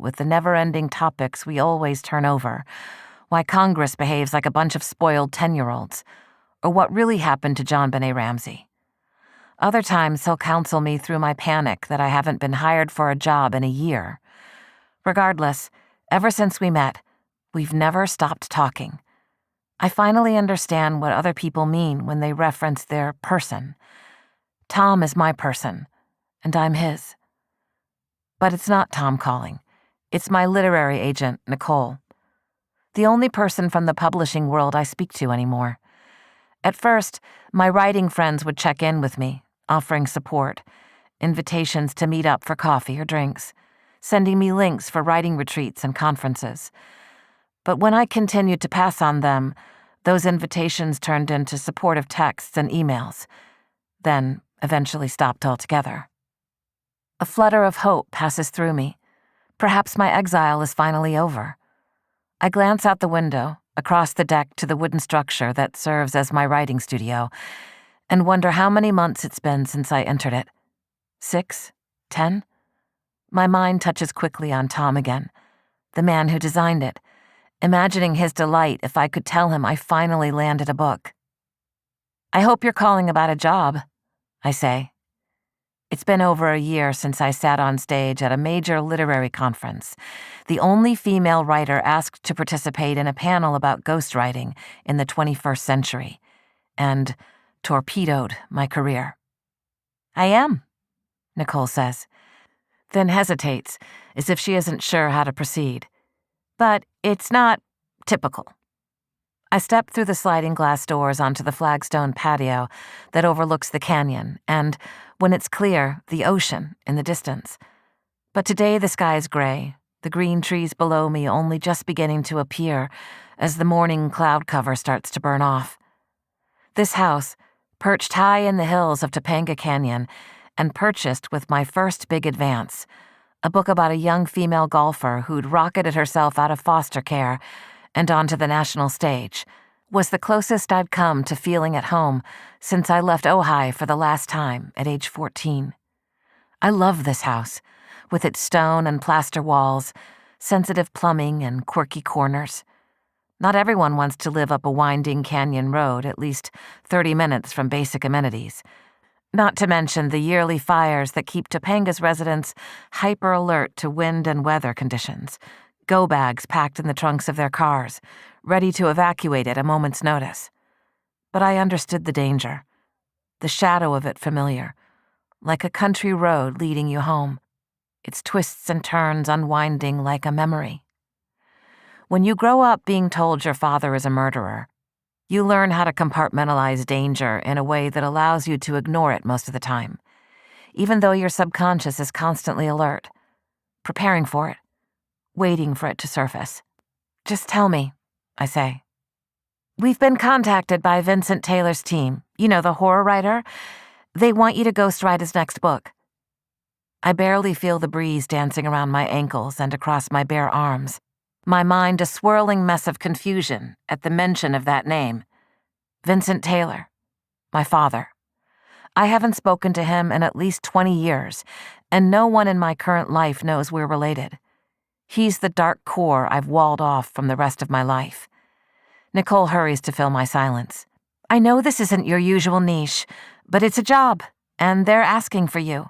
with the never-ending topics we always turn over, why Congress behaves like a bunch of spoiled 10-year-olds, or what really happened to John Benet Ramsey. Other times he'll counsel me through my panic that I haven't been hired for a job in a year. Regardless, ever since we met, we've never stopped talking. I finally understand what other people mean when they reference their person. Tom is my person, and I'm his. But it's not Tom calling. It's my literary agent, Nicole. The only person from the publishing world I speak to anymore. At first, my writing friends would check in with me, offering support, invitations to meet up for coffee or drinks, sending me links for writing retreats and conferences. But when I continued to pass on them, those invitations turned into supportive texts and emails, then eventually stopped altogether. A flutter of hope passes through me. Perhaps my exile is finally over. I glance out the window, across the deck to the wooden structure that serves as my writing studio, and wonder how many months it's been since I entered it. 6? 10? My mind touches quickly on Tom again, the man who designed it, imagining his delight if I could tell him I finally landed a book. "I hope you're calling about a job," I say. It's been over a year since I sat on stage at a major literary conference, the only female writer asked to participate in a panel about ghostwriting in the 21st century, and torpedoed my career. "I am," Nicole says, then hesitates, as if she isn't sure how to proceed. "But it's not typical." I step through the sliding glass doors onto the flagstone patio that overlooks the canyon and, when it's clear, the ocean in the distance. But today the sky is gray, the green trees below me only just beginning to appear as the morning cloud cover starts to burn off. This house, perched high in the hills of Topanga Canyon and purchased with my first big advance, a book about a young female golfer who'd rocketed herself out of foster care and onto the national stage, was the closest I'd come to feeling at home since I left Ojai for the last time at age 14. I love this house, with its stone and plaster walls, sensitive plumbing and quirky corners. Not everyone wants to live up a winding canyon road at least 30 minutes from basic amenities, not to mention the yearly fires that keep Topanga's residents hyper-alert to wind and weather conditions, go bags packed in the trunks of their cars, ready to evacuate at a moment's notice. But I understood the danger, the shadow of it familiar, like a country road leading you home, its twists and turns unwinding like a memory. When you grow up being told your father is a murderer, you learn how to compartmentalize danger in a way that allows you to ignore it most of the time, even though your subconscious is constantly alert, preparing for it, waiting for it to surface. "Just tell me," I say. "We've been contacted by Vincent Taylor's team, you know, the horror writer. They want you to ghostwrite his next book." I barely feel the breeze dancing around my ankles and across my bare arms, my mind a swirling mess of confusion at the mention of that name. Vincent Taylor, my father. I haven't spoken to him in at least 20 years, and no one in my current life knows we're related. He's the dark core I've walled off from the rest of my life. Nicole hurries to fill my silence. "I know this isn't your usual niche, but it's a job, and they're asking for you."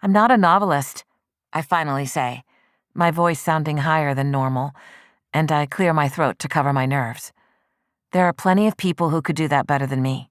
"I'm not a novelist," I finally say, my voice sounding higher than normal, and I clear my throat to cover my nerves. There are plenty of people who could do that better than me.